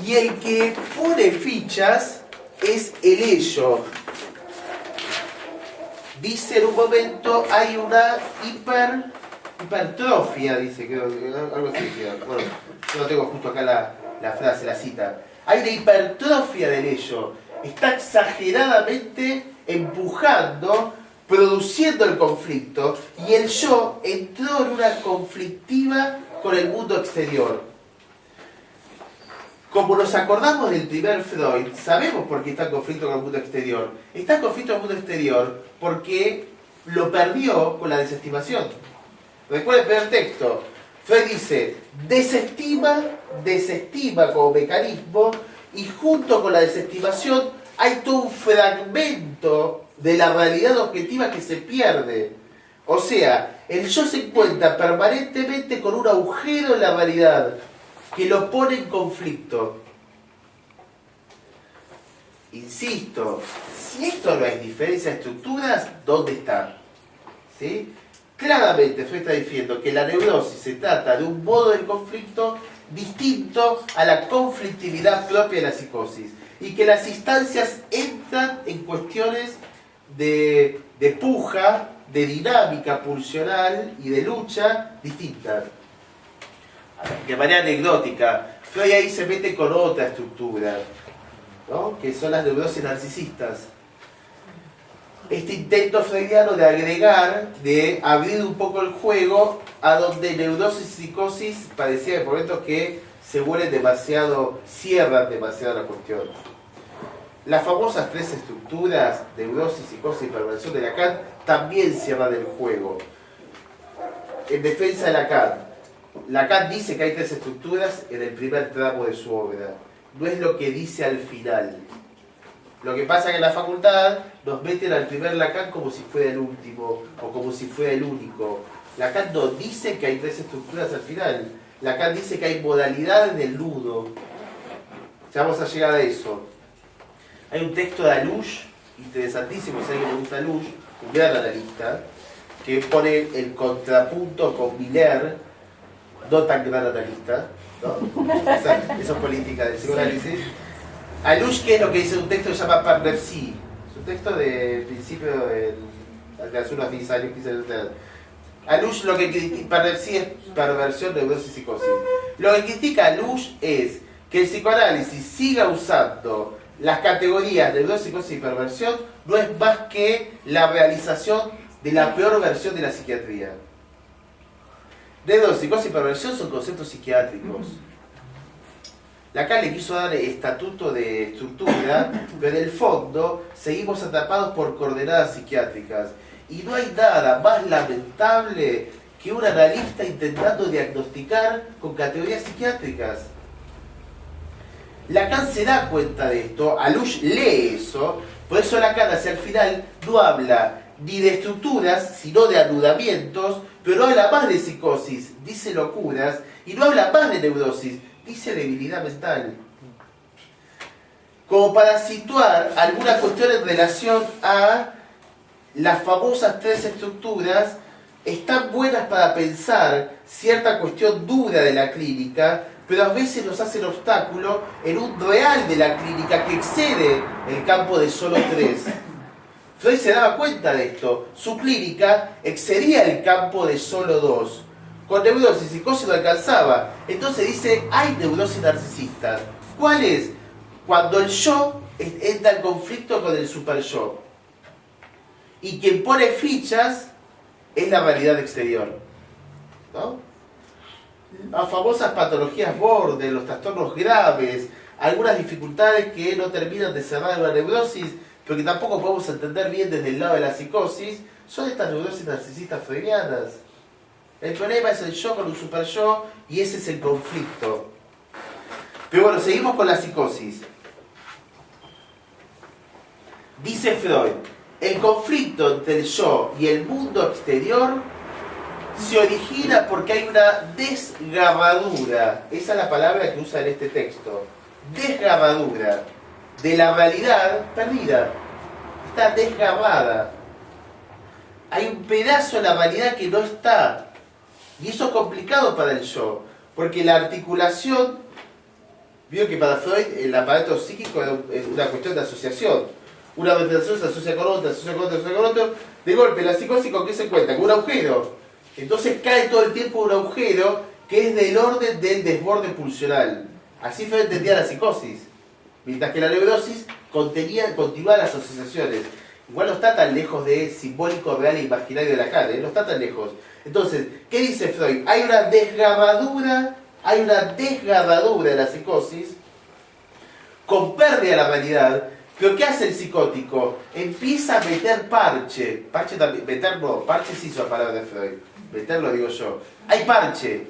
Y el que pone fichas es el ello. Dice en un momento, hay una hipertrofia, dice, algo así. Bueno, yo no tengo justo acá la frase, la cita. Hay una hipertrofia del ello. Está exageradamente empujando, produciendo el conflicto, y el yo entró en una conflictiva con el mundo exterior. Como nos acordamos del primer Freud, sabemos por qué está en conflicto con el mundo exterior. Está en conflicto con el mundo exterior porque lo perdió con la desestimación. Recuerden el primer texto. Freud dice, desestima como mecanismo, y junto con la desestimación hay todo un fragmento de la realidad objetiva que se pierde. O sea, el yo se encuentra permanentemente con un agujero en la realidad que lo pone en conflicto. Insisto, si esto no es diferencia de estructuras, ¿dónde está? ¿Sí? Claramente Freud está diciendo que la neurosis se trata de un modo de conflicto distinto a la conflictividad propia de la psicosis, y que las instancias entran en cuestiones de puja, de dinámica pulsional y de lucha distintas. De manera anecdótica, Freud ahí se mete con otra estructura, ¿no? Que son las neurosis narcisistas. Este intento freudiano de agregar, de abrir un poco el juego, a donde neurosis y psicosis parecía de momentos que se vuelven demasiado, cierran demasiado la cuestión. Las famosas tres estructuras, neurosis, psicosis y perversión de Lacan, también cierran el juego. En defensa de Lacan dice que hay tres estructuras en el primer tramo de su obra. No es lo que dice al final. Lo que pasa es que en la facultad nos meten al primer Lacan como si fuera el último, o como si fuera el único. Lacan no dice que hay tres estructuras al final. Lacan dice que hay modalidades del nudo. Ya vamos a llegar a eso. Hay un texto de Alush, interesantísimo, si a alguien le gusta Alush, un gran analista, que pone el contrapunto con Miller, no tan gran analista, ¿no? Esa es política del psicoanálisis. Alush, ¿qué es lo que dice? Un texto que se llama Perversi. Es un texto de principio de hace unos 10 años, 15 años. Alush lo que critica, Perversi es perversión, neurosis y psicosis. Lo que critica Alush es que el psicoanálisis siga usando las categorías de neurosis, psicosis y perversión, no es más que la realización de la peor versión de la psiquiatría. Neurosis, psicosis y perversión son conceptos psiquiátricos. Lacan le quiso dar estatuto de estructura, pero en el fondo seguimos atrapados por coordenadas psiquiátricas. Y no hay nada más lamentable que un analista intentando diagnosticar con categorías psiquiátricas. Lacan se da cuenta de esto, Alush lee eso, por eso Lacan hacia el final no habla ni de estructuras, sino de anudamientos, pero no habla más de psicosis, dice locuras, y no habla más de neurosis, dice debilidad mental. Como para situar alguna cuestión en relación a las famosas tres estructuras, están buenas para pensar cierta cuestión dura de la clínica, pero a veces nos hacen obstáculo en un real de la clínica que excede el campo de solo tres. Freud se daba cuenta de esto. Su clínica excedía el campo de solo dos. Con neurosis y psicosis no alcanzaba. Entonces dice, hay neurosis narcisista. ¿Cuál es? Cuando el yo entra en conflicto con el super yo. Y quien pone fichas es la realidad exterior, ¿no? Las famosas patologías border, los trastornos graves, algunas dificultades que no terminan de cerrar una neurosis, pero que tampoco podemos entender bien desde el lado de la psicosis, son estas neurosis narcisistas freudianas. El problema es el yo con un super yo, y ese es el conflicto. Pero bueno, seguimos con la psicosis. Dice Freud, el conflicto entre el yo y el mundo exterior se origina porque hay una desgarradura, esa es la palabra que usa en este texto, desgarradura de la realidad perdida, está desgarrada. Hay un pedazo de la realidad que no está, y eso es complicado para el yo, porque la articulación Vio que para Freud el aparato psíquico es una cuestión de asociación. Una representación se asocia con otra, se asocia con otra, se asocia con otra. De golpe, la psicosis, ¿con qué se cuenta? Con un agujero. Entonces cae todo el tiempo un agujero que es del orden del desborde pulsional. Así Freud entendía la psicosis. Mientras que la neurosis continúa las asociaciones. Igual no está tan lejos de simbólico, real e imaginario de Lacan, no está tan lejos. Entonces, ¿qué dice Freud? Hay una desgarradura de la psicosis con pérdida de la realidad. Pero ¿qué hace el psicótico? Empieza a meter parche. Parche también, parche sí hizo la palabra de Freud. Meterlo digo yo. Hay parche.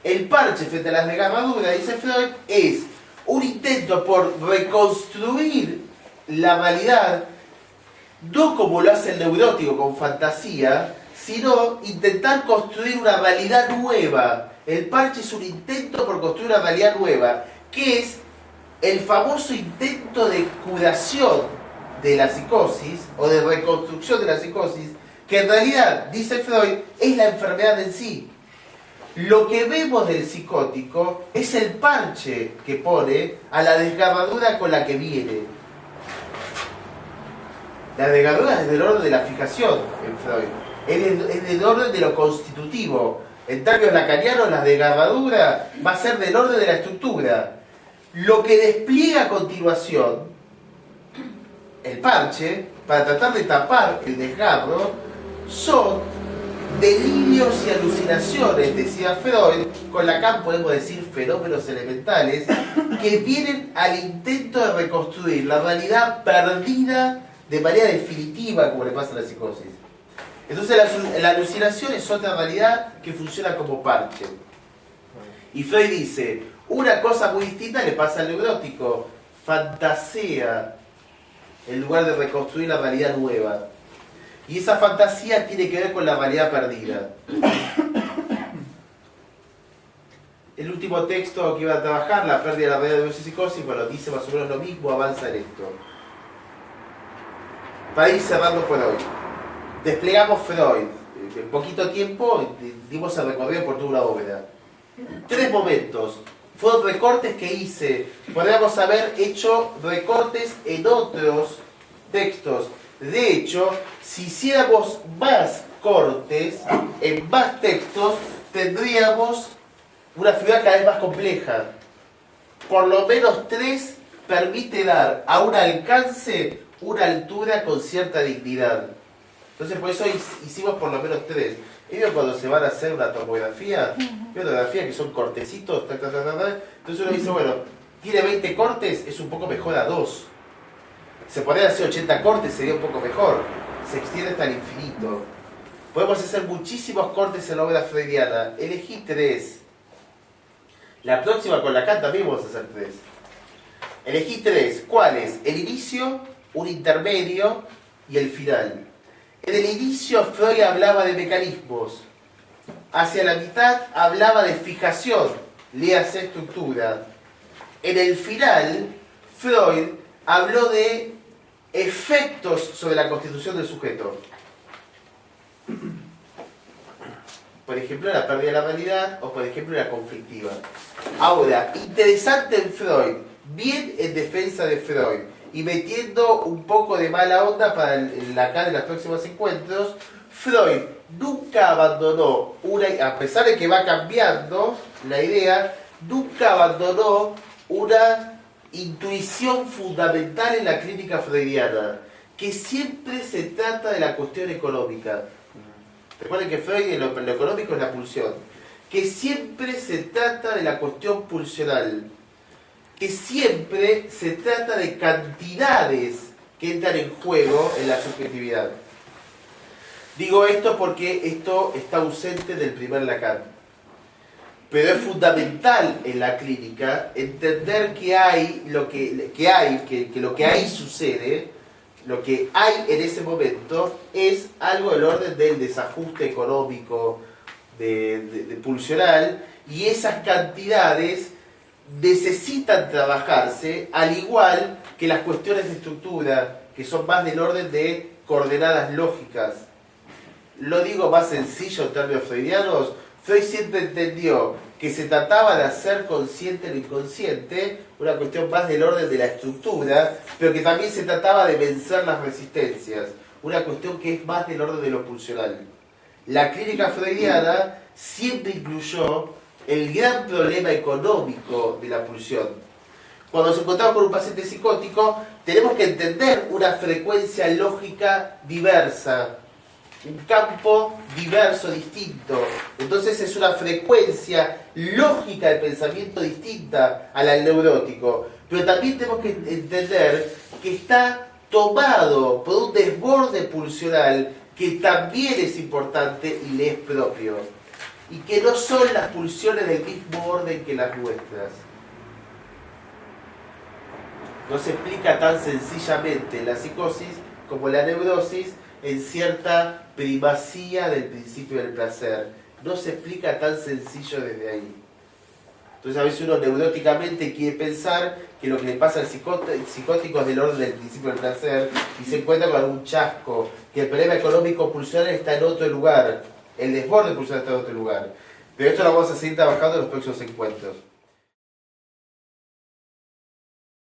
El parche frente a las desgarraduras, dice Freud, es un intento por reconstruir la realidad, no como lo hace el neurótico con fantasía, sino intentar construir una realidad nueva. El parche es un intento por construir una realidad nueva, que es el famoso intento de curación de la psicosis, o de reconstrucción de la psicosis, que en realidad, dice Freud, es la enfermedad en sí. Lo que vemos del psicótico es el parche que pone a la desgarradura con la que viene. La desgarradura es del orden de la fijación en Freud. Es del orden de lo constitutivo. En términos lacanianos, la desgarradura va a ser del orden de la estructura. Lo que despliega a continuación, el parche, para tratar de tapar el desgarro, son delirios y alucinaciones, decía Freud, con Lacan podemos decir fenómenos elementales, que vienen al intento de reconstruir la realidad perdida de manera definitiva, como le pasa a la psicosis. Entonces la alucinación es otra realidad que funciona como parche. Y Freud dice, una cosa muy distinta le pasa al neurótico, fantasea en lugar de reconstruir la realidad nueva. Y esa fantasía tiene que ver con la realidad perdida. El último texto que iba a trabajar, La pérdida de la realidad de la psicosis, bueno, dice más o menos lo mismo, avanza en esto. Para ir cerrando por hoy. Desplegamos Freud. En poquito tiempo dimos el recorrido por toda una obra. 3 momentos. Fueron recortes que hice. Podríamos haber hecho recortes en otros textos. De hecho, si hiciéramos más cortes en más textos, tendríamos una figura cada vez más compleja. Por lo menos 3 permite dar a un alcance una altura con cierta dignidad. Entonces por eso hicimos por lo menos 3. ¿Vieron cuando se van a hacer una tomografía? Una tomografía que son cortecitos, entonces uno dice, bueno, tiene 20 cortes, es un poco mejor a 2. Se podría hacer 80 cortes, sería un poco mejor. Se extiende hasta el infinito. Podemos hacer muchísimos cortes en la obra freudiana. Elegí 3. La próxima con Lacan también vamos a hacer 3. Elegí 3. ¿Cuáles? El inicio, un intermedio y el final. En el inicio Freud hablaba de mecanismos. Hacia la mitad hablaba de fijación, léase estructura. En el final, Freud habló de efectos sobre la constitución del sujeto. Por ejemplo, la pérdida de la realidad o por ejemplo la conflictiva. Ahora, interesante en Freud, bien en defensa de Freud y metiendo un poco de mala onda para Lacan en los próximos encuentros, Freud nunca abandonó, a pesar de que va cambiando la idea, nunca abandonó una intuición fundamental en la clínica freudiana, que siempre se trata de la cuestión económica. Recuerden que Freud en lo económico es la pulsión, que siempre se trata de la cuestión pulsional, que siempre se trata de cantidades que entran en juego en la subjetividad. Digo esto porque esto está ausente del primer Lacan. Pero es fundamental en la clínica entender que lo que ahí sucede, lo que hay en ese momento, es algo del orden del desajuste económico, de pulsional, y esas cantidades necesitan trabajarse, al igual que las cuestiones de estructura, que son más del orden de coordenadas lógicas. Lo digo más sencillo en términos freudianos. Freud siempre entendió que se trataba de hacer consciente lo inconsciente, una cuestión más del orden de la estructura, pero que también se trataba de vencer las resistencias, una cuestión que es más del orden de lo pulsional. La clínica freudiana siempre incluyó el gran problema económico de la pulsión. Cuando nos encontramos con un paciente psicótico, tenemos que entender una frecuencia lógica diversa, un campo diverso, distinto. Entonces es una frecuencia lógica de pensamiento distinta a la del neurótico. Pero también tenemos que entender que está tomado por un desborde pulsional que también es importante y le es propio. Y que no son las pulsiones del mismo orden que las nuestras. No se explica tan sencillamente la psicosis como la neurosis en cierta primacía del principio del placer. No se explica tan sencillo desde ahí. Entonces a veces uno neuróticamente quiere pensar que lo que le pasa al psicótico es del orden del principio del placer y se encuentra con algún chasco, que el problema económico pulsional está en otro lugar, el desborde pulsional está en otro lugar. Pero esto lo vamos a seguir trabajando en los próximos encuentros.